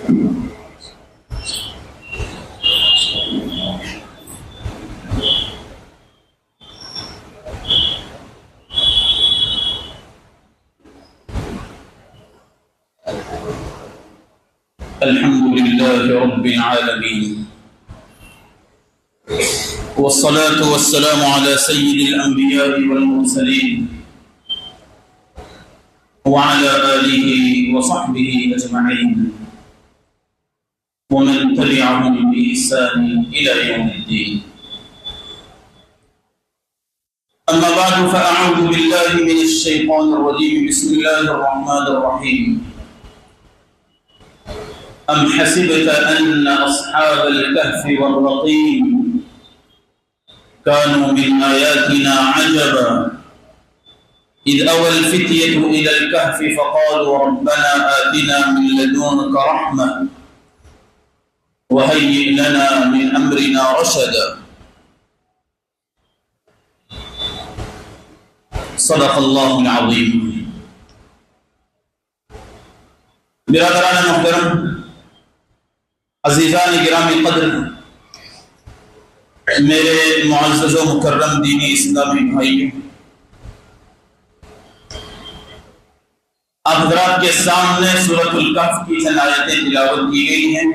الحمد لله رب العالمين، والصلاة والسلام على سيد الأنبياء والمرسلين وعلى آله وصحبه أجمعين ومن تبعهم بإحسان إلى يوم الدين. أما بعد، فأعوذ بالله من الشيطان الرجيم. بسم الله الرحمن الرحيم. أم حسبت أن أصحاب الكهف والرقيم كانوا من آياتنا عجبا إذ أوى الفتية إلى الكهف فقالوا ربنا آتنا من لدنك رحمة وهيئ لنا من أمرنا رشدا. صدق الله العظيم. برادران محترم، عزیزان گرامی قدر، میرے معزز و مکرم دینی اسلامی بھائی، آپ حضرات کے سامنے سورۃ الکہف کی چند آیتیں تلاوت کی گئی ہیں.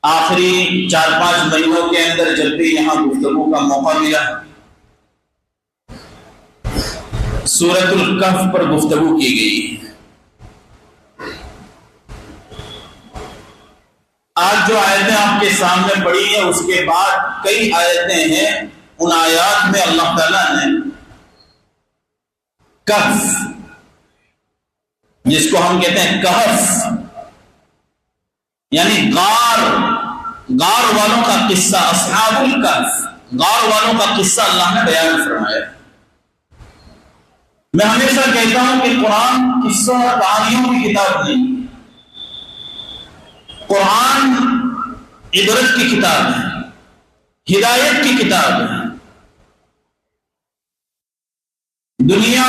آخری 4-5 مہینوں کے اندر جب بھی یہاں گفتگو کا موقع ملا، سورۃ الکہف پر گفتگو کی گئی. آج جو آیتیں آپ کے سامنے پڑھی ہیں اس کے بعد کئی آیتیں ہیں. ان آیات میں اللہ تعالیٰ نے کہف، جس کو ہم کہتے ہیں کہف، یعنی غار والوں کا قصہ، اصحاب الکہف، غار والوں کا قصہ اللہ نے بیان فرمایا. میں ہمیشہ کہتا ہوں کہ قرآن قصوں اور کہانیوں کی کتاب نہیں، قرآن عبرت کی کتاب ہے، ہدایت کی کتاب ہے. دنیا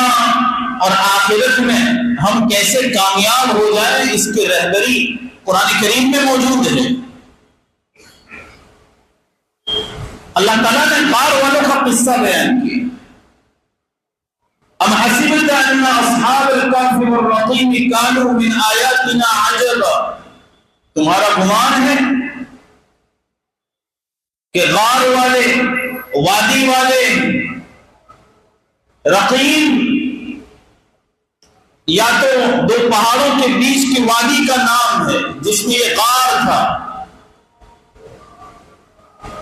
اور آخرت میں ہم کیسے کامیاب ہو جائیں، اس کی رہبری قرآن کریم میں موجود ہے. اللہ تعالیٰ نے غار والوں کا قصہ بیان کیا. ام حسبت ان اصحاب الکہف والرقیم کانوا من آیاتنا عجبا، تمہارا گمان ہے کہ غار والے، وادی والے، رقیم یا تو 2 پہاڑوں کے بیچ کی وادی کا نام ہے جس میں یہ غار تھا،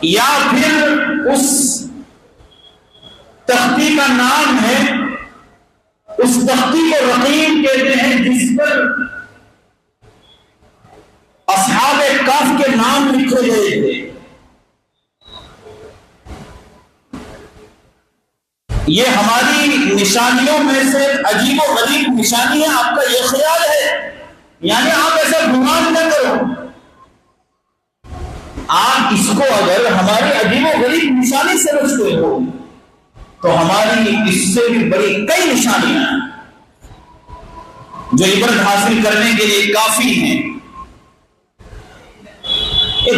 یا پھر اس تختی کا نام ہے، اس تختی کو رقیم کہتے ہیں جس پر اصحاب کہف کے نام لکھے گئے تھے. یہ ہماری نشانیوں میں سے عجیب و غریب نشانی ہے. آپ کا یہ خیال ہے، یعنی آپ ایسا گمان نہ کرو. آپ اس کو اگر ہماری عجیب و غریب نشانی سمجھتے ہو تو ہماری اس سے بھی بڑی کئی نشانیاں ہیں جو عبرت حاصل کرنے کے لیے کافی ہیں.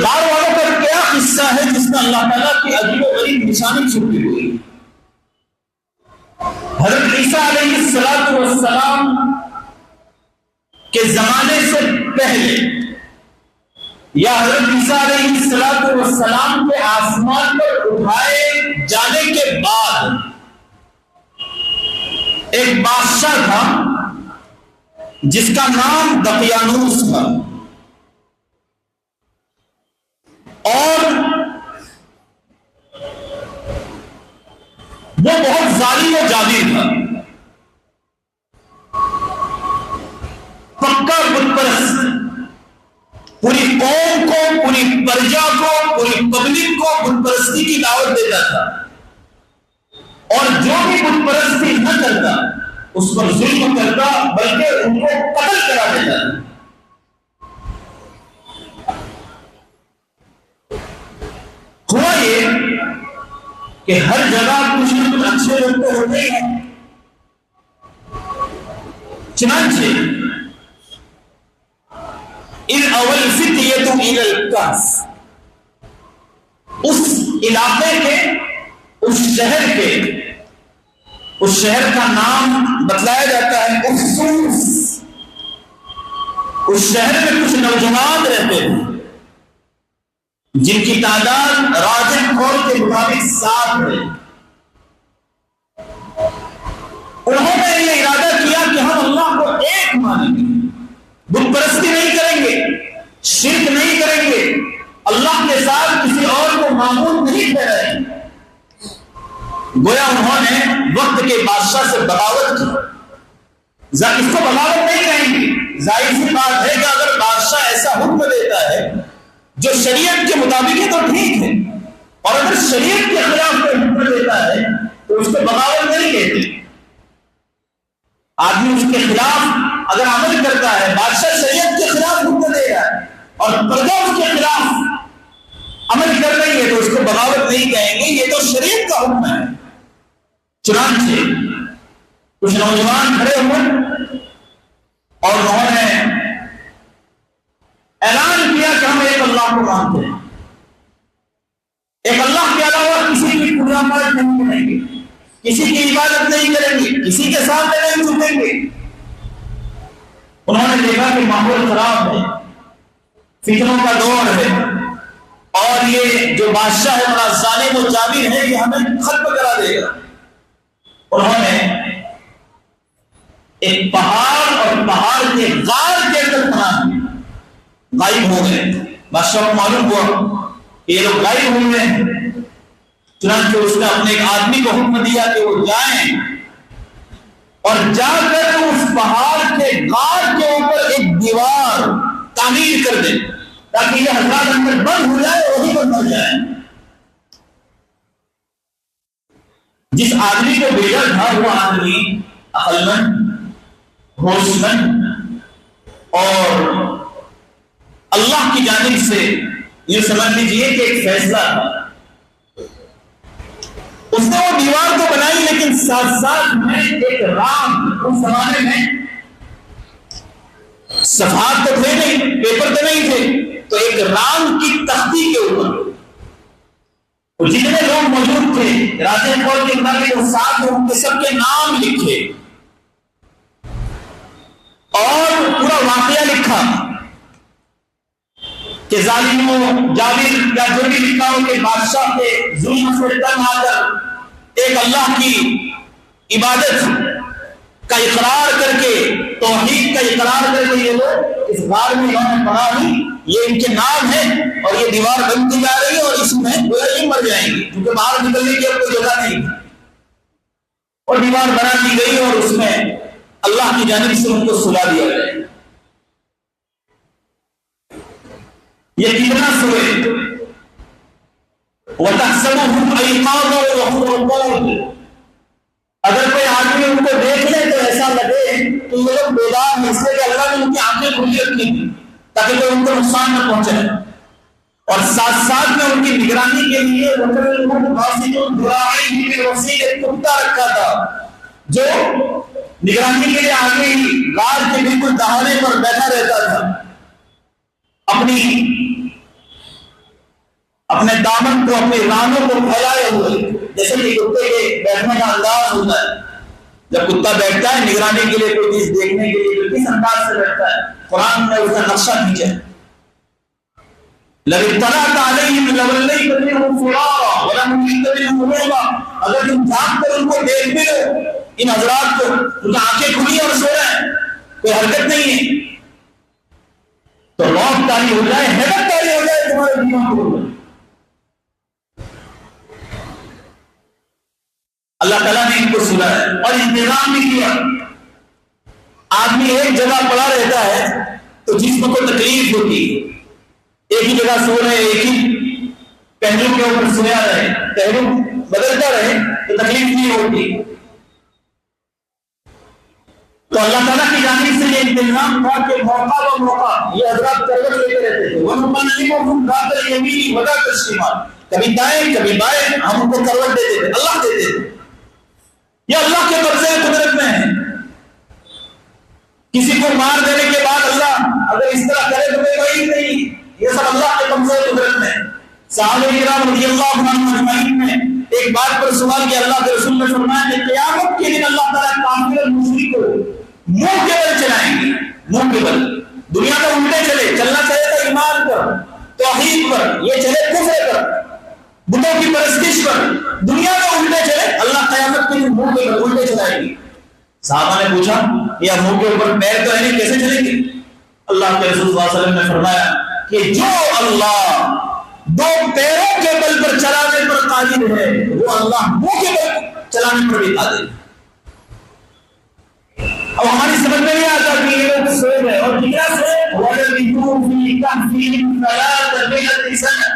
غار والوں کا کیا قصہ ہے جس میں اللہ تعالیٰ کی عجیب و غریب نشانی چھپی ہوئی. حضرت عیسیٰ علیہ السلام کے زمانے سے پہلے یا حضرت عیسیٰ علیہ السلام کے آسمان پر اٹھائے جانے کے بعد ایک بادشاہ تھا جس کا نام دقیانوس تھا، اور وہ بہت ظالم و جابر تھا، پکا بت پرست. پوری قوم کو، پوری پرجا کو، پوری پبلک کو بت پرستی کی دعوت دیتا تھا، اور جو بھی بت پرستی نہ کرتا اس پر ظلم کرتا، بلکہ ان کو قتل کرا دیتا تھا. ہوا یہ کہ ہر جگہ کچھ نہ کچھ اچھے لوگ تو ہوتے ہیں. چنانچہ اذ اوى الفتية الى الكهف، اس علاقے کے، اس شہر کا نام بتلایا جاتا ہے اخسوس۔ اس شہر میں کچھ نوجوان رہتے ہیں جن کی تعداد راجح قول کے مطابق 7 ہے۔ انہوں نے یہ ارادہ کیا کہ ہم اللہ کو ایک مانیں گے، بت پرستی نہیں کریں گے، شرک نہیں کریں گے، اللہ کے ساتھ کسی اور کو معبود نہیں ٹھہرائیں گے۔ گویا انہوں نے وقت کے بادشاہ سے بغاوت کی۔ اس کو بغاوت نہیں کہیں گے، ظاہر سی بات ہے کہ اگر بادشاہ ایسا حکم دیتا ہے جو شریعت کے مطابق ہے تو ٹھیک ہے، اور اگر شریعت کے خلاف کوئی حکم دیتا ہے تو اس کو بغاوت نہیں کہتے۔ آدمی اس کے خلاف اگر عمل کرتا ہے، بادشاہ شریعت کے خلاف حکم دے رہا ہے اور پرجا اس کے خلاف عمل کر رہی ہے تو اس کو بغاوت نہیں کہیں گے، یہ تو شریعت کا حکم ہے۔ چنانچہ کچھ نوجوان کھڑے ہوئے اور انہوں نے اعلان کیا کہ ہم ایک اللہ کو مانتے ہیں، ایک اللہ کے علاوہ کسی کی پوجا پاٹ نہیں کریں گے، کسی کی عبادت نہیں کریں گے، کسی کے سامنے نہیں جھکیں گے۔ انہوں نے دیکھا کہ ماحول خراب ہے، فتنوں کا دور ہے، اور یہ جو بادشاہ ہے بڑا ظالم و جابر ہے، یہ ہمیں ختم کرا دے گا۔ انہوں نے ایک پہاڑ اور پہاڑ کے غار کے اندر پناہ لی، غائب ہو گئے۔ بادشاہ کو معلوم ہوا کہ یہ لوگ غائب ہوئے ہیں، چنانچہ اس نے اپنے ایک آدمی کو حکم دیا کہ وہ جائیں اور جا کر اس پہاڑ کے غار کے اوپر ایک دیوار تعمیر کر دیں تاکہ یہ حضرات اندر بند ہو جائے، وہی بند ہو جائے۔ جس آدمی کو بھیجا تھا وہ آدمی عقل مند، ہوش مند اور اللہ کی جانب سے یہ سمجھ لیجیے کہ ایک فیصلہ تھا۔ اس نے وہ دیوار تو بنائی، لیکن ساتھ ساتھ میں ایک رام، اس زمانے میں صفحات تو تھے نہیں، پیپر تو نہیں تھے، تو ایک رام کی تختی کے اوپر جتنے لوگ موجود تھے راجہ قول کے مطابق وہ 7 ان کے سب کے نام لکھے اور پورا واقعہ لکھا کہ ظالموں جابر یا جو بھی لکھا ہو کہ بادشاہ کے ظلم سے تنگ آ کر ایک اللہ کی عبادت کا اقرار کر کے، توحید کا اقرار کر کے یہ لوگ اس غار میں انہوں نے پڑھا لی، یہ ان کے نام ہے اور یہ دیوار بنتی جا رہی ہے اور اس میں یہ مر جائیں گے کیونکہ باہر نکلنے کی اب کوئی جگہ نہیں ہے، اور دیوار بنا دی گئی اور اس میں اللہ کی جانب سے ان کو سلا دیا گیا۔ یہ کتنا سوئے وَتَحْسَبُهُمْ أَيْقَاظًا وَهُمْ رُقُودٌ، اگر کوئی آدمی ان کو دیکھ لے تو ایسا لگے کہ یہ لوگ بیدار ہیں، اس لیے کہ اللہ نے ان کی آنکھیں کھلی رکھی تھی تاکہ کوئی ان کو نقصان نہ پہنچے، اور ساتھ ساتھ میں ان کی نگرانی کے لیے ایک کتا رکھا تھا جو نگرانی کے لیے آگے ہی غار کے بالکل دہانے پر بیٹھا رہتا تھا، اپنے دامن کو، اپنے رانوں کو پھیلائے ہوئے، جیسے کہ کتے کے بیٹھنے کا انداز ہوتا ہے۔ جب کتا بیٹھتا ہے نگرانی کے لیے، کوئی چیز دیکھنے کے لیے کس انداز سے بیٹھتا ہے، قرآن نے اس کا نقشہ کھینچا ہے۔ لَبِطَّلَعْتَ عَلَيْهِمْ لَوَلَّيْتَ فِرَارًا وَلَمُلِئْتَ بِهِمْ رُعْبًا، اگر تم جھانک کر ان کو دیکھ بھی لو، ان حضرات کو، ان کی آنکھیں کھلی اور سو رہے ہیں، کوئی حرکت نہیں ہے، تو رعب طاری ہو جائے، حیرت طاری ہو جائے تمہارے دماغ کو۔ اللہ تعالیٰ نے ان کو سنا ہے اور انتظام بھی کیا۔ آدمی ایک جگہ پڑا رہتا ہے تو جسم کو تکلیف ہوتی ہے، ایک ہی جگہ سو رہے، ایک ہی پہلو کے اوپر سویا رہے، پہلو بدلتا رہے تو تکلیف نہیں ہوتی۔ تو اللہ تعالیٰ کی جانب سے یہ انتظام تھا کہ موقع و موقع یہ حضرات کروٹ لیتے رہتے تھے، وَنُقَلِّبُهُمْ ذَاتَ الْيَمِينِ وَذَاتَ الشِّمَالِ، کبھی دائیں کبھی بائیں ہم ان کو کروٹ دیتے تھے، اللہ دیتے تھے۔ یہ اللہ کے قبضے قدرت میں ہے۔ کسی کو مار دینے کے بعد اللہ اگر اس طرح کرے تو کوئی یہ سب اللہ کے قبضے قدرت میں. صحابہ کرام رضی اللہ عنہم اجمعین نے ایک بات پر سوال کیا. اللہ کے رسول نے فرمایا کہ قیامت کے دن اللہ تعالیٰ کافر اور مشرک کو منہ کے بل چلائیں گے. منہ کے بل. دنیا میں الٹے چلے, چلنا چاہیے تھا ایمان پر, توحید پر, یہ چلے کفر پر, بتوں کی پرستش پر. دنیا میں الٹے چلے, اللہ قیامت کے دن منہ کے بل الٹے چلائیں گے. صحابہ نے پوچھا یا منہ کے اوپر پیر تو ہے نہیں, کیسے چلیں گے؟ اللہ کے رسول صلی اللہ علیہ وسلم نے فرمایا کہ جو اللہ دو پیروں کے بل پر چلانے پر قادر ہے وہ اللہ منہ کے بل چلانے پر بھی قادر ہے. اب ہماری سمجھ میں نہیں آتا کہ یہ لوگ سوئے گئے اور کیا سے وَلَبِثُوا فِي كَهْفِهِمْ 300 سَنَةً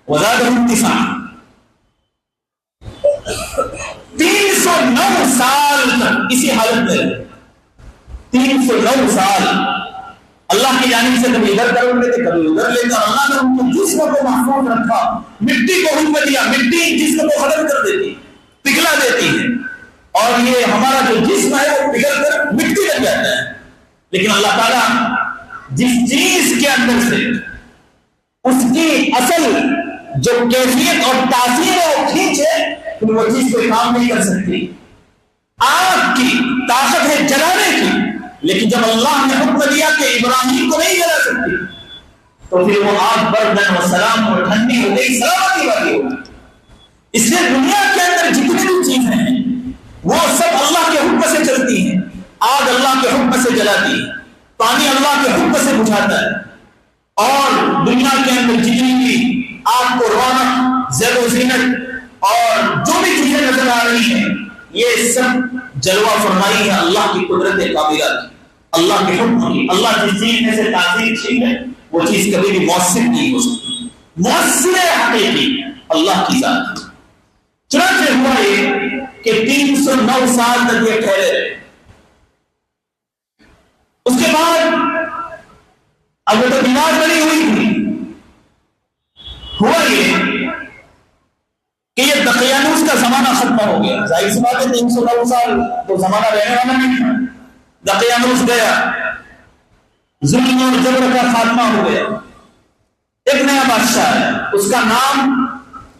وَزَادَهُمْ تِسْعًا. 309 سال تک اسی حالت میں رہے. 309 سال اللہ کی جانب سے کبھی ادھر کر لیتے کبھی ادھر لیتے, اور اللہ نے ان کو جسم کو محفوظ رکھا. مٹی کو حکم دیا, مٹی جسم کو ختم کر دیتی, پگھلا دیتی ہے, اور یہ ہمارا جو جسم ہے وہ پگھل کر مٹی لگ جاتا ہے. لیکن اللہ تعالیٰ جس چیز کے اندر سے اس کی اصل جو کیفیت اور تاثیر ہے وہ کھینچے, وہ چیز کوئی کام نہیں کر سکتی. آگ کی طاقت ہے جلانے کی, لیکن جب اللہ نے حکم دیا کہ ابراہیم کو نہیں جلا سکتی تو پھر وہ آگ بردن و سلام اور ٹھنڈی ہو گئی, سلامتی والی ہو گئی. اس لیے دنیا کے اندر جتنی بھی چیزیں ہیں وہ سب اللہ کے حکم سے چلتی ہیں. آگ اللہ کے حکم سے جلاتی ہے, پانی اللہ کے حکم سے بجھاتا ہے, اور دنیا کے اندر جتنی بھی آگ کو رونق, زیب و زینت اور جو بھی چیزیں نظر آ رہی ہیں یہ سب جلوہ فرمائی ہے اللہ کی قدرت کاملہ کی, اللہ کے حکم کی. اللہ جس چیز میں سے تاثیر چھین ہے وہ چیز کبھی بھی مؤثر نہیں ہو سکتی. مؤثر حقیقی اللہ کی ذات. چنانچہ ہوا یہ کہ 309 سال تک یہ ٹھہرے رہے. اس کے بعد اب وہ تو بیمار بنی ہوئی تھی. ہوا یہ کہ یہ دقیانوس کا زمانہ ختم ہو گیا. ظاہر سی بات ہے 309 سال تو زمانہ رہنے والا نہیں تھا. دقیانوس گیا, ظلم اور جبر کا خاتمہ ہو گیا. ایک نیا بادشاہ ہے, اس کا نام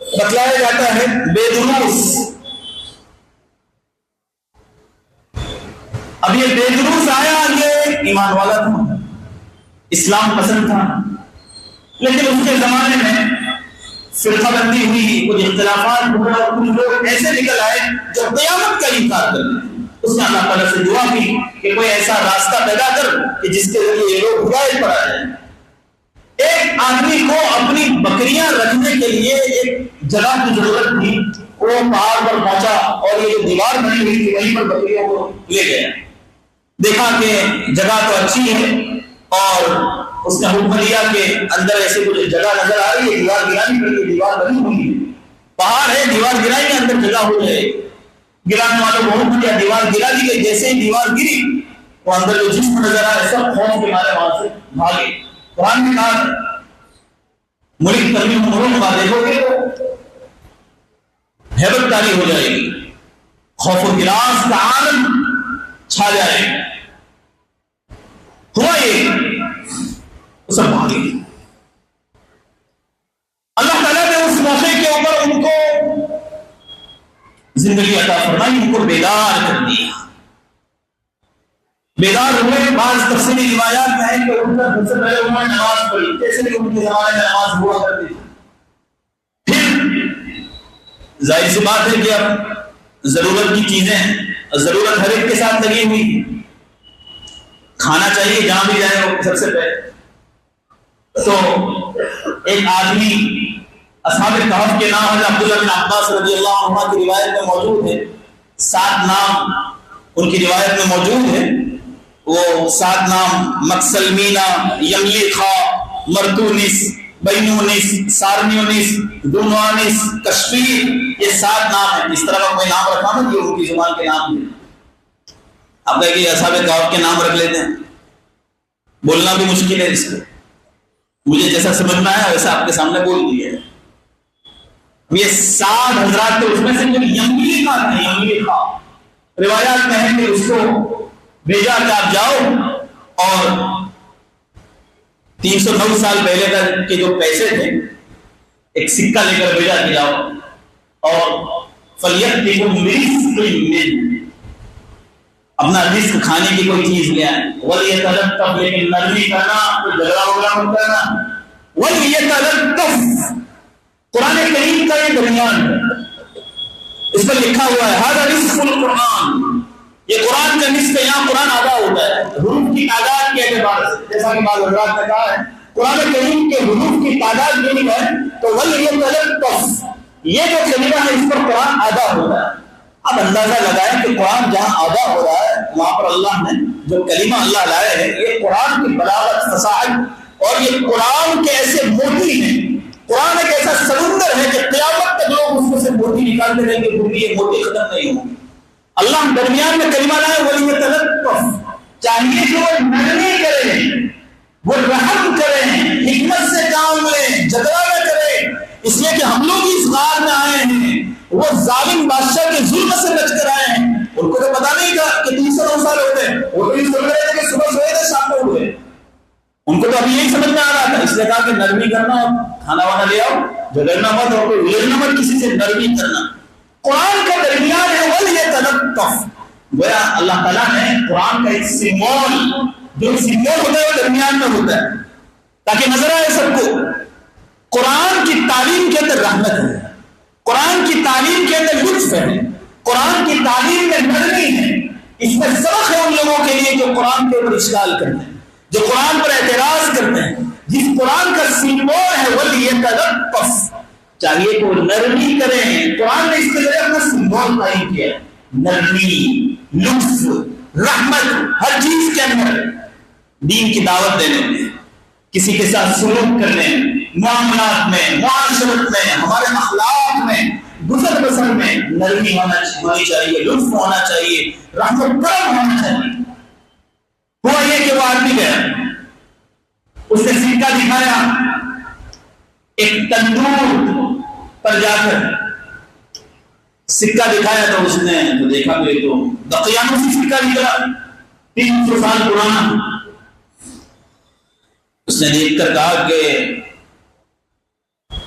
بتلایا جاتا ہے بیدروس. اب یہ بیدروس آیا, یہ ایمان والا تھا, اسلام پسند تھا, لیکن اس کے زمانے میں فرقہ بندی ہوئی, کچھ اختلافات ہوئے, اور کچھ لوگ ایسے نکل آئے جو قیامت کا انکار کرتے ہیں. اس نے اللہ تعالیٰ سے دعا کی کہ کوئی ایسا راستہ پیدا کر کہ جس کے ذریعے یہ لوگ ہدایت پر آ جائیں. ایک آدمی کو اپنی بکریاں رکھنے کے لیے ایک جگہ کی ضرورت تھی. وہ پہاڑ پر پہنچا اور یہ جو دیوار بنی ہوئی تھی وہیں پر بکریوں کو لے گیا. دیکھا کہ جگہ تو اچھی ہے, اور اس نے حکم دیا کہ اندر ایسی کچھ جگہ نظر آ رہی ہے, دیوار گرانی پڑی, دیوار بنی ہوئی ہے, پہاڑ ہے, دیوار گرائیں گے, اندر جگہ ہو جائے. گرانے والوں کو حکم دیا, دیوار گرا دی گئی. جیسے ہی دیوار گری وہ اندر جو جسم نظر آ رہا ہے سب خوف کے مارے وہاں سے بھاگے. قرآن نے کہا ملک ترمیم ملک کا دیکھو گے تو ہیبت تاری ہو جائے گی, خوف و ہراس کا عالم چھا جائے. ہوا یہ سب بھاگے. اللہ تعالیٰ نے اس موقع کے اوپر ان کو زندگی عطا فرمائی, ان کو بیدار کر دیا. بیدار ہوئے. بعض تفصیلی روایات میں ہے کہ ان کا سب سے پہلے انہوں نے نماز پڑھی, جیسے کہ ان کے زمانے میں نماز ہوا کرتی تھی. پھر ظاہر سی بات ہے کہ اب ضرورت کی چیزیں, ضرورت ہر ایک کے ساتھ لگی ہوئی ہے. کھانا چاہیے جہاں بھی جائے وہ سب سے پہلے. تو ایک آدمی اصحاب کہف کے نام حضرت عبداللہ بن عباس رضی اللہ عنہ کی روایت میں موجود ہے. 7 نام ان کی روایت میں موجود ہے. وہ 7 نام مکسلمینا, یملیخا, مرتونس, بینونس, سارنیونس, دونوانس, کشفیر, یہ 7 نام ہیں. اس طرح کا کوئی نام رکھا نا, یہ ان کی زبان کے نام ہیں. آپ کہیں کہ اصحاب کہف کے نام رکھ لیتے ہیں, بولنا بھی مشکل ہے اس کو. مجھے جیسا سمجھ میں آیا ویسا آپ کے سامنے بول دیا ہے. یہ 7 حضرات تھے, اس میں سے جو یملیخا تھے, یملیخا روایات میں ہے کہ اس کو بھیجا کہ آپ جاؤ اور 309 سال پہلے کے جو پیسے تھے، ایک سکہ لے کر بھیجا کہ جاؤ اور فَلْيَأْتِكُمْ بِرِزْقٍ، اپنا رزق کھانے کی کوئی چیز لے آئے، وَلْيَتَلَطَّفْ، لیکن نرمی کرنا، کوئی جھگڑا وغیرہ مت کرنا، وَلْيَتَلَطَّفْ، قرآن کریم کا یہ درمیان ہے، اس پر لکھا ہوا ہے هَذَا نِصْفُ الْقُرْآنِ، یہ قرآن کا نصف ہے، یہاں قرآن آدھا ہوتا ہے حروف کی تعداد کے اعتبار سے، جیسا کہ بعض حضرات نے کہا ہے قرآن کریم کے حروف کی تعداد نہیں ہے تو وَلْيَتَلَطَّفْ، یہ جو کلمہ ہے اس پر قرآن آدھا ہو رہا ہے۔ اب اندازہ لگائیں کہ قرآن جہاں آدھا ہو رہا ہے وہاں پر اللہ نے جو کلمہ اللہ لائے ہیں، یہ قرآن کی بلاغت، فصاحت، اور یہ قرآن کے ایسے موتی ہیں، قرآن ایک ایسا سمندر ہے کہ قیامت تک لوگ اس میں سے موتی نکالتے رہیں گے، کیونکہ یہ موتی ختم نہیں ہوں گے۔ اللہ درمیان میں کلمہ لائے وَلْيَتَلَطَّفْ، چاہیے کہ وہ نرمی کریں، وہ رحم کریں، حکمت سے کام لیں، جھگڑا نہ کریں، اس لیے کہ ہم لوگ اس غار میں آئے ہیں، وہ ظالم بادشاہ کے ظلم سے بچ کر آئے ہیں، ان کو تو پتا نہیں تھا کہ 309 سال ہو گئے، وہ تو یہ سن رہے تھے کہ صبح سوئے تھے شام کو ہوئے، ان کو تو ابھی یہی سمجھ میں آ رہا تھا، اس لیے کہا کہ نرمی کرنا، کھانا وانا لے آؤ، جھگڑنا مت اور کوئی الجھنا مت، کسی سے نرمی کرنا۔ قرآن کا درمیان ہے وَلْيَتَلَطَّفْ، گویا اللہ تعالیٰ نے قرآن کا ایک سمبول، جو سمبول ہوتا ہے وہ درمیان میں ہوتا ہے تاکہ نظر آئے سب کو۔ قرآن کی تعلیم کے اندر رحمت ہے، قرآن کی تعلیم کے اندر لطف ہے، قرآن کی تعلیم میں نرمی ہے، اس میں سبق ہے ان لوگوں کے لیے جو قرآن کے اوپر اشکال کرتے ہیں، جو قرآن پر اعتراض کرتے ہیں۔ جس قرآن کا سمبول ہے وَلْيَتَلَطَّفْ، چاہیے کہ وہ نرمی کریں، قرآن نے اس کے ذریعے اپنا سمبول قائم کیا ہے، نرمی، لطف، رحمت، ہر چیز کے اندر، دین کی دعوت دینے میں، کسی کے ساتھ سلوک کرنے میں، معاملات میں، معاشرت میں، ہمارے اخلاق میں، گزر بسر میں نرمی ہونی چاہیے، لطف ہونا چاہیے، رحمت کرم ہونا چاہیے۔ ہوا یہ کہ وہ آدمی گیا، اس نے سکہ دکھایا ایک تندور پر جا کر، سکہ دکھایا تو اس نے تو دیکھا کہ تو دقیانوں سے سکہ نکلا 300 سال پرانا۔ اس نے دیکھ کر کہا کہ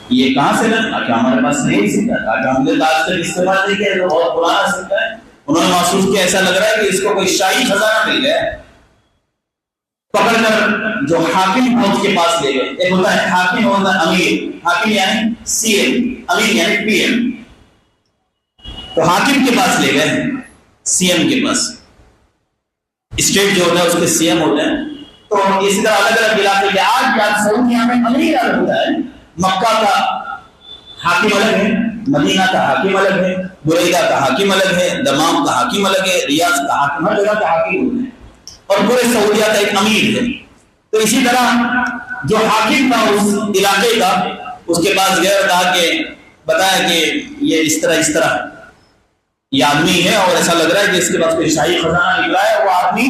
یہ کہاں سے لگا، کہ ہمارے پاس نہیں سکہ تھا، کہ ہم نے آج تک استعمال نہیں کیا، تو بہت پرانا سکہ ہے۔ انہوں نے محسوس کیا ایسا لگ رہا ہے کہ اس کو کوئی شاہی خزانہ مل گیا ہے، پکڑ کر جو حاکم ہے اس کے پاس لے گئے۔ ایک ہوتا ہے حاکم، ہوتا ہے امیر، حاکم یعنی سی ایم، امیر یعنی پی ایم، تو حاکم کے پاس لے گئے، سی ایم کے پاس، اسٹیٹ جو ہوتا ہے اس کے سی ایم ہوتے ہیں، تو اسی طرح الگ الگ علاقے کے آج سعودیہ میں امیر الگ ہوتا ہے، مکہ کا حاکم الگ ہے، مدینہ کا حاکم الگ ہے، بریدہ کا حاکم الگ ہے، دمام کا حاکم الگ ہے، ریاض کا حاکم، ہر جگہ کا حاکم ہوتے ہیں، اور پورے سعودیہ کا ایک امیر ہے۔ تو اسی طرح جو حاکم تھا اس علاقے کا، اس کے پاس گیا اور کہا کہ بتایا کہ یہ اس طرح یہ آدمی ہے اور ایسا لگ رہا ہے کہ اس کے پاس کوئی شاہی خزانہ نکلا ہے۔ وہ آدمی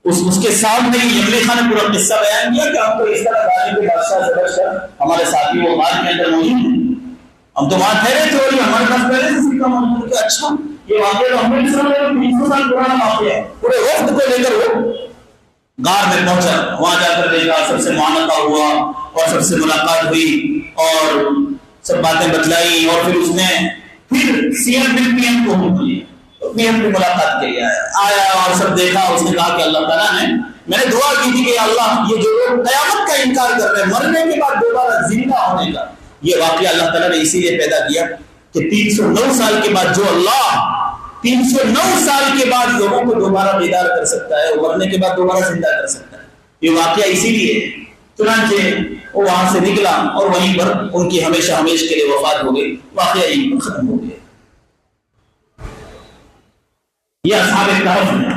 اس کے سامنے یملی خان نے پورا قصہ بیان کیا کہ ہم تو اس طرح غالب کے بادشاہ سے بچ کر ہمارے ساتھی وہ غار کے اندر موجود ہیں، ہم تو وہاں ٹھہرے تھے اور یہ ہمارے پاس پہلے سے سکہ موجود ہے۔ اچھا، یہ واقعہ تو ہمیں 300 سال پرانا واقعہ ہے۔ پورے وقت کو لے کر وہ غار میں پہنچا، وہاں جا کر دیکھا، سب سے معانقہ ہوا اور سب سے ملاقات ہوئی اور سب باتیں بتلائی، اور پھر اس نے پھر سی ایم پی ایم کو بولی، پی ایم کی ملاقات کے لیے آیا اور سب دیکھا۔ اس نے کہا کہ اللہ تعالیٰ نے، میں نے دعا کی تھی کہ اللہ یہ جو لوگ قیامت کا انکار کر رہے ہیں، مرنے کے بعد دوبارہ زندہ ہونے کا، یہ واقعہ اللہ تعالیٰ نے اسی لیے پیدا کیا کہ 309 سال کے بعد جو اللہ 309 سال کے بعد لوگوں کو دوبارہ بیدار کر سکتا ہے، وہ مرنے کے بعد دوبارہ زندہ کر سکتا ہے، یہ واقعہ اسی لیے۔ چنانچہ وہ وہاں سے نکلا اور وہیں پر ان کی ہمیشہ ہمیش کے لیے وفات ہو گئی، واقعہ یہیں پر ختم ہو گیا۔ یہ اصحاب کہف ہے۔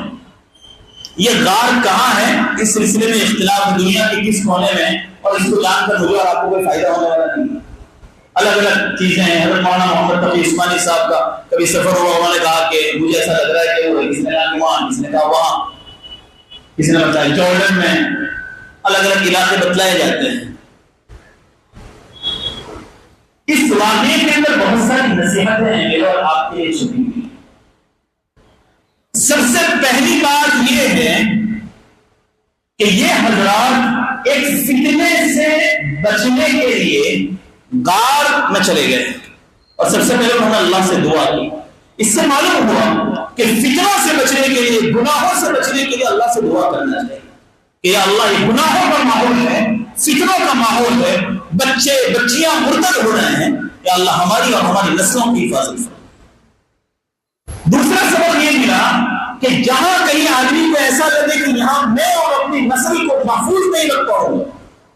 یہ غار کہاں ہے اس سلسلے میں اختلاف، دنیا کے کس کونے میں، اور اس کو جان کر مجھے اور آپ کو کوئی فائدہ ہونے والا نہیں۔ الگ الگ چیزیں ہیں۔ حضرت مولانا محمد تقی عثمانی صاحب کا کبھی سفر ہوا، انہوں نے کہا کہ مجھے ایسا لگ رہا ہے کہ وہ، کسی نے کہا کہ وہاں، کسی نے کہا وہاں، کسی نے بتایا جارڈن میں، الگ الگ علاقے بتلائے جاتے ہیں۔ اس واقعے کے اندر بہت ساری نصیحتیں ہیں میرے اور آپ کے لیے چھپی ہوئی۔ سب سے پہلی بات یہ ہے کہ یہ حضرات ایک فتنے سے بچنے کے لیے غار میں چلے گئے اور سب سے پہلے انہوں نے اللہ سے دعا کی. اس سے معلوم ہوا کہ فتنوں سے بچنے کے لیے، گناہوں سے بچنے کے لیے اللہ سے دعا کرنا چاہیے کہ یا اللہ یہ گناہوں کا ماحول ہے، فتنوں کا ماحول ہے، بچے بچیاں مرتد ہو رہے ہیں، یا اللہ ہماری اور ہماری نسلوں کی حفاظت فرما. دوسرا سبب یہ ملا کہ جہاں کہیں آدمی کو ایسا لگے کہ یہاں میں اور اپنی نسل کو محفوظ نہیں رکھ پاؤں گا،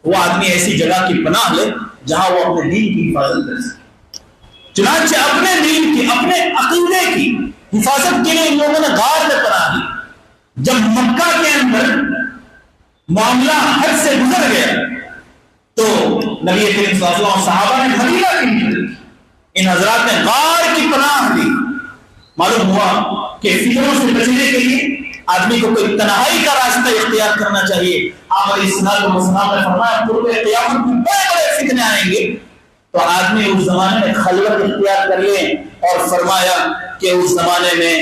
وہ آدمی ایسی جگہ کی پناہ لے جہاں وہ اپنے دین کی حفاظت کر سکے. چنانچہ اپنے دین کی، اپنے عقیدے کی حفاظت کے لیے ان لوگوں نے غار میں پناہ لی. جب مکہ کے اندر معاملہ حد سے گزر گیا تو نبی کریم صلی اللہ علیہ وسلم اور صحابہ نے مدینہ کی ہجرت کی. ان حضرات نے غار کی پناہ لی. معلوم ہوا کہ فتنوں سے بچنے کے لیے آدمی کو کوئی تنہائی کا راستہ اختیار کرنا چاہیے. آپ علیہ السلام نے فرمایا قرب قیامت میں بڑے بڑے فتنے آئیں گے تو آدمی اس زمانے میں خلوت اختیار کر لے، اور فرمایا کہ اس زمانے میں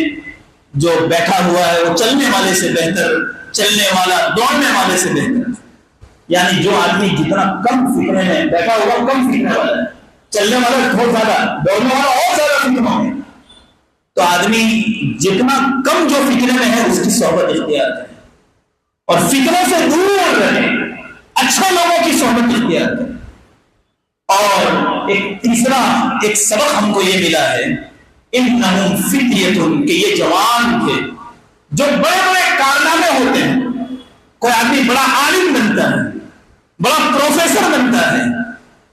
جو بیٹھا ہوا ہے وہ چلنے والے سے بہتر، چلنے والا دوڑنے والے سے بہتر. یعنی جو آدمی جتنا کم فکرے میں بیٹھا ہوا کم فکرے والا ہے، چلنے والا بہت زیادہ، دوڑنے والا اور زیادہ فکروں میں. تو آدمی جتنا کم جو فکرے میں ہے اس کی صحبت اختیار کرے اور فکروں سے دور رہے، اچھے لوگوں کی صحبت اختیار کرے. اور ایک تیسرا ایک سبق ہم کو یہ ملا ہے انہم فتیۃ، کہ یہ جوان تھے جو بڑے بڑے کارنامے ہوتے ہیں. کوئی آدمی بڑا عالم بنتا ہے، بڑا پروفیسر بنتا ہے،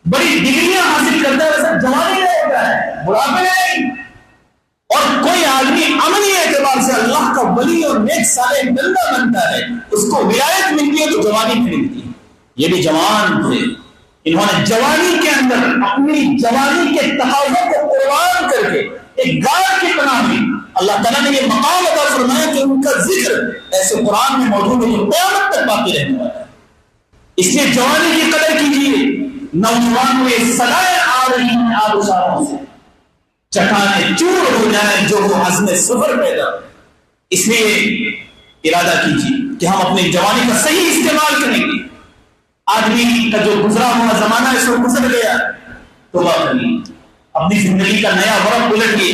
بڑی ڈگریاں حاصل کرتا ہے، ویسا جوانی میں ہوتا ہے، بڑھاپے میں نہیں. اور کوئی آدمی عملی اعتبار سے اللہ کا ولی اور نیک صالح بندہ بنتا ہے، اس کو ولایت ملتی ہے تو جوانی ملتی ہے. یہ بھی جوان تھے، انہوں نے جوانی کے اندر اپنی جوانی کے تقاضوں کو قربان کر کے ایک غار کی پناہ لی. اللہ تعالیٰ نے یہ مقام عطا فرمایا کہ ان کا ذکر ایسے قرآن میں موجود ہے جو قیامت تک باقی رہنے والا ہے. اس لیے جوانی کی قدر کیجیے. نوجوان ہوئے سلائے آ رہی ہیں آبشاروں سے، چٹانیں چور ہو جائیں جو وہ عزم سفر پیدا. اس لیے ارادہ کیجیے کہ ہم اپنی جوانی کا صحیح استعمال کریں گے. آدمی کا جو گزرا ہوا زمانہ ہے سو گزر گیا، توبہ کریے، اپنی زندگی کا نیا ورق الٹیے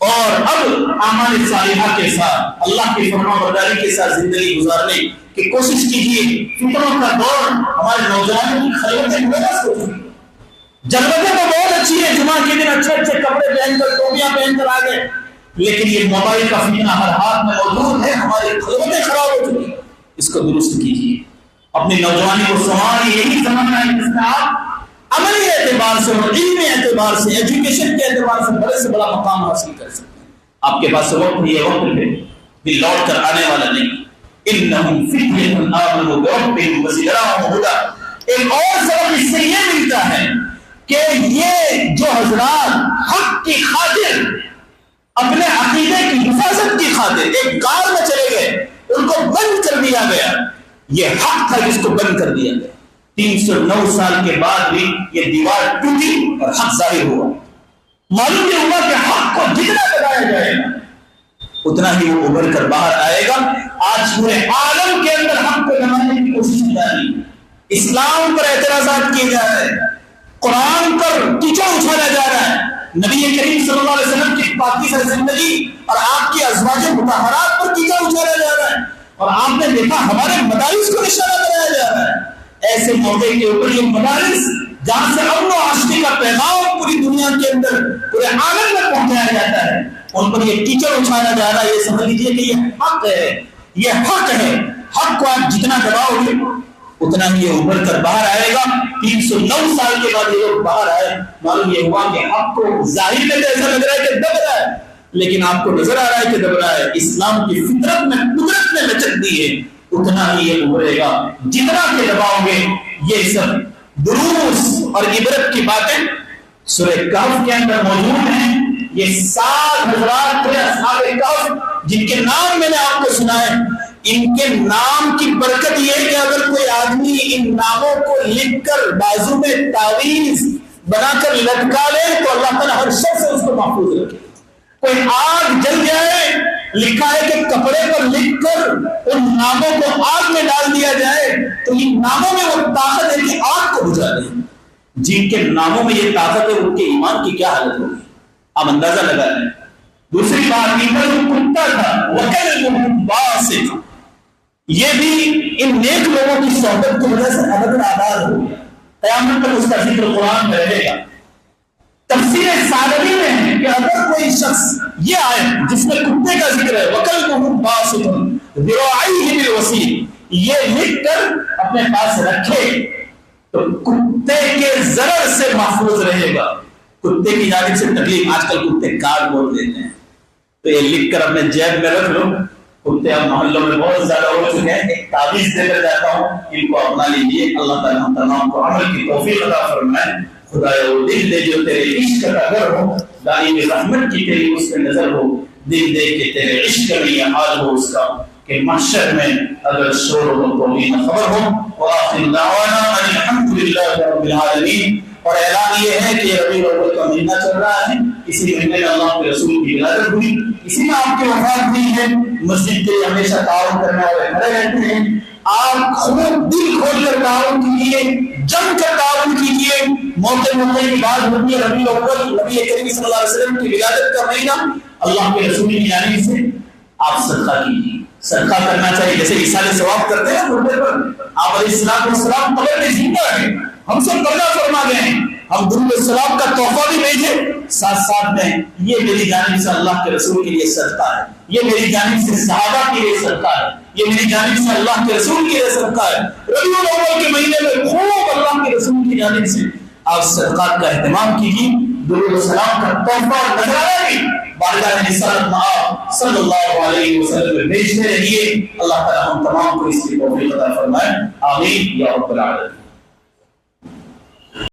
اور اب اعمال صالحہ کے ساتھ اللہ کی فرما برداری کے ساتھ زندگی گزارنے کی کوشش کیجیے. فتنوں کا دور ہمارے نوجوانوں کی خلوتیں جلوتیں تو بہت اچھی ہے، جمعہ کے دن اچھے اچھے کپڑے پہن کر ٹوپیاں پہن کر آ گئے، لیکن یہ موبائل کا فتنہ ہر ہاتھ میں موجود ہے، ہماری خلوتیں خراب ہو چکی. اس کو درست کیجیے، اپنی نوجوانی کو سنواریں. یہی زمانہ ہے جس میں آپ عملی اعتبار سے اور علمی اعتبار سے، ایجوکیشن کے اعتبار سے بڑے سے بڑا مقام حاصل کر سکتے ہیں. آپ کے پاس وقت یہ وقت ہے بھی لوٹ کر آنے والا نہیں. انہم فتیۃ آمنوا بربہم وزدناہم ھدی. ایک اور سبب اس سے یہ ملتا ہے کہ یہ جو حضرات حق کی خاطر، اپنے عقیدے کی حفاظت کی خاطر ایک غار میں چلے گئے، ان کو بند کر دیا گیا. یہ حق تھا جس کو بند کر دیا گیا. 309 سال کے بعد بھی یہ دیوار ٹوٹی اور حق ظاہر ہوا. معلوم یہ ہوا کہ حق کو جتنا دبایا جائے گا اتنا ہی وہ ابھر کر باہر آئے گا. آج پورے عالم کے اندر حق کو دبانے کی کوشش کی جا رہی ہے. اسلام پر اعتراضات کیے جا رہے ہیں، قرآن پر کیچڑ اچھالا جا رہا ہے، نبی کریم صلی اللہ علیہ وسلم کی پاکیزہ زندگی اور آپ کی ازواج مطہرات پر کیچڑ اچھالا جا رہا ہے، اور آپ نے دیکھا ہمارے مدارس کو نشانہ بنایا جا رہا ہے. ایسے موقع کے اوپر یہ مدارس جہاں سے امن و آشتی کا پیغام پوری دنیا کے اندر پورے عالم میں پہنچایا جاتا ہے، ان پر یہ کیچڑ اچھالا جا رہا ہے. یہ سمجھ لیجیے کہ یہ حق ہے، یہ حق ہے. حق کو آپ جتنا دباؤ گے اتنا ہی یہ ابھر کر باہر آئے گا. 309 سال کے بعد یہ لوگ باہر آئے. معلوم یہ ہوا کہ آپ کو ظاہر میں تو ایسا لگ رہا ہے کہ دب رہا ہے، لیکن آپ کو نظر آ رہا ہے کہ دب رہا ہے. اسلام کی فطرت میں قدرت نے لچک دی ہے، اتنا ہی یہ ابھرے گا. جتنا کہ دباؤ گے. یہ سب دروس اور عبرت کی باتیں سورہ کہف کے اندر موجود ہیں. یہ 7 حضرات تھے اصحاب کہف جن کے نام میں نے آپ کو سنائے. ان کے نام کی برکت یہ ہے کہ اگر کوئی آدمی ان ناموں کو لکھ کر بازو میں تعویذ بنا کر لٹکا لے تو اللہ تعالیٰ ہر شخص سے اس کو محفوظ رکھے. کوئی آگ جل جائے لکھا ہے کہ کپڑے پر لکھ کر ان ناموں کو آگ میں ڈال دیا جائے تو ان ناموں میں وہ طاقت ہے کہ آگ کو بجھا دیں. جن کے ناموں میں یہ طاقت ہے ان کے ایمان کی کیا حالت ہوگی آپ اندازہ لگا لیں. دوسری بات کتا تھا وکلبہم باسط، یہ بھی ان نیک لوگوں کی صحبت کی وجہ سے ابد آباد ہو گیا، قیامت تک اس کا ذکر قرآن میں رہے گا. تفسیر سالمی میں ہے کہ اگر کوئی شخص یہ آئے جس میں کتے کا ذکر ہے وکلبہم باسط ذراعیہ بالوسیل، یہ لکھ کر اپنے پاس رکھے تو کتے کے ضرر سے محفوظ رہے گا. کتے کی جانب سے تکلیف، آج کل کتے کارڈ بورڈ دیتے ہیں تو یہ لکھ کر اپنے جیب میں رکھ لو. کتے اب محلوں میں بہت زیادہ ہو چکے ہیں، ایک تعویذ دے کر جاتا ہوں ان کو اپنا لیجیے. اللہ تعالیٰ ہم تمام کو عمل کی توفیق عطا فرمائے. خدایا وہ دل دے جو تیرے عشق کا گھر ہو، دائمی رحمت کی تیری اس پہ نظر ہو. دل دے کہ تیرے عشق میں یہ حال ہو اس کا کہ محشر میں اگر شور ہو تو بھی نہ خبر ہو. وآخر دعوانا ان الحمد للہ رب العالمین. اور اعلان یہ ہے کہ ربیع الاول کا مہینہ چل رہا ہے، اسی مہینے میں اللہ کے رسول کی ولادت ہوئی، اسی میں آپ کی وفات ہوئی ہے. مسجد کے لیے ہمیشہ تعاون کرنے والے کھڑے رہتے ہیں. آپ خوب دل کھول کر تعاون کیجیے، جم کر تعاون کیجیے. موقع کی بات ہوتی ہے ربیع الاول، نبی کریم صلی اللہ علیہ وسلم کی ولادت کا مہینہ، اللہ کے رسول کی جانب سے آپ صدقہ کیجیے. صدقہ کرنا چاہیے جیسے عیسائی ثواب کرتے ہیں مردے پر. آپ علیہ السلام قبر میں زندہ ہیں، ہم سے قرضہ فرما گئے ہیں، ہم درود السلام کا تحفہ بھی بھیجیں ساتھ ساتھ میں. یہ میری جانب سے اللہ کے رسول کے لیے صدقہ ہے، یہ میری جانب سے صحابہ کے لیے صدقہ ہے، یہ میری جانب سے اللہ کے رسول کے لیے صدقہ ہے. ربیع الاول کے مہینے میں خوب اللہ کے رسول کی جانب سے آپ صدقات کا اہتمام کیجیے. درود السلام کا تحفہ نظرانہ بھی بارگاہ رسالت میں صلی اللہ علیہ وسلم بھیجتے رہیے. اللہ تعالیٰ ہم تمام کو اس کی توفیق عطا فرمائے. آمین یا رب العالمین.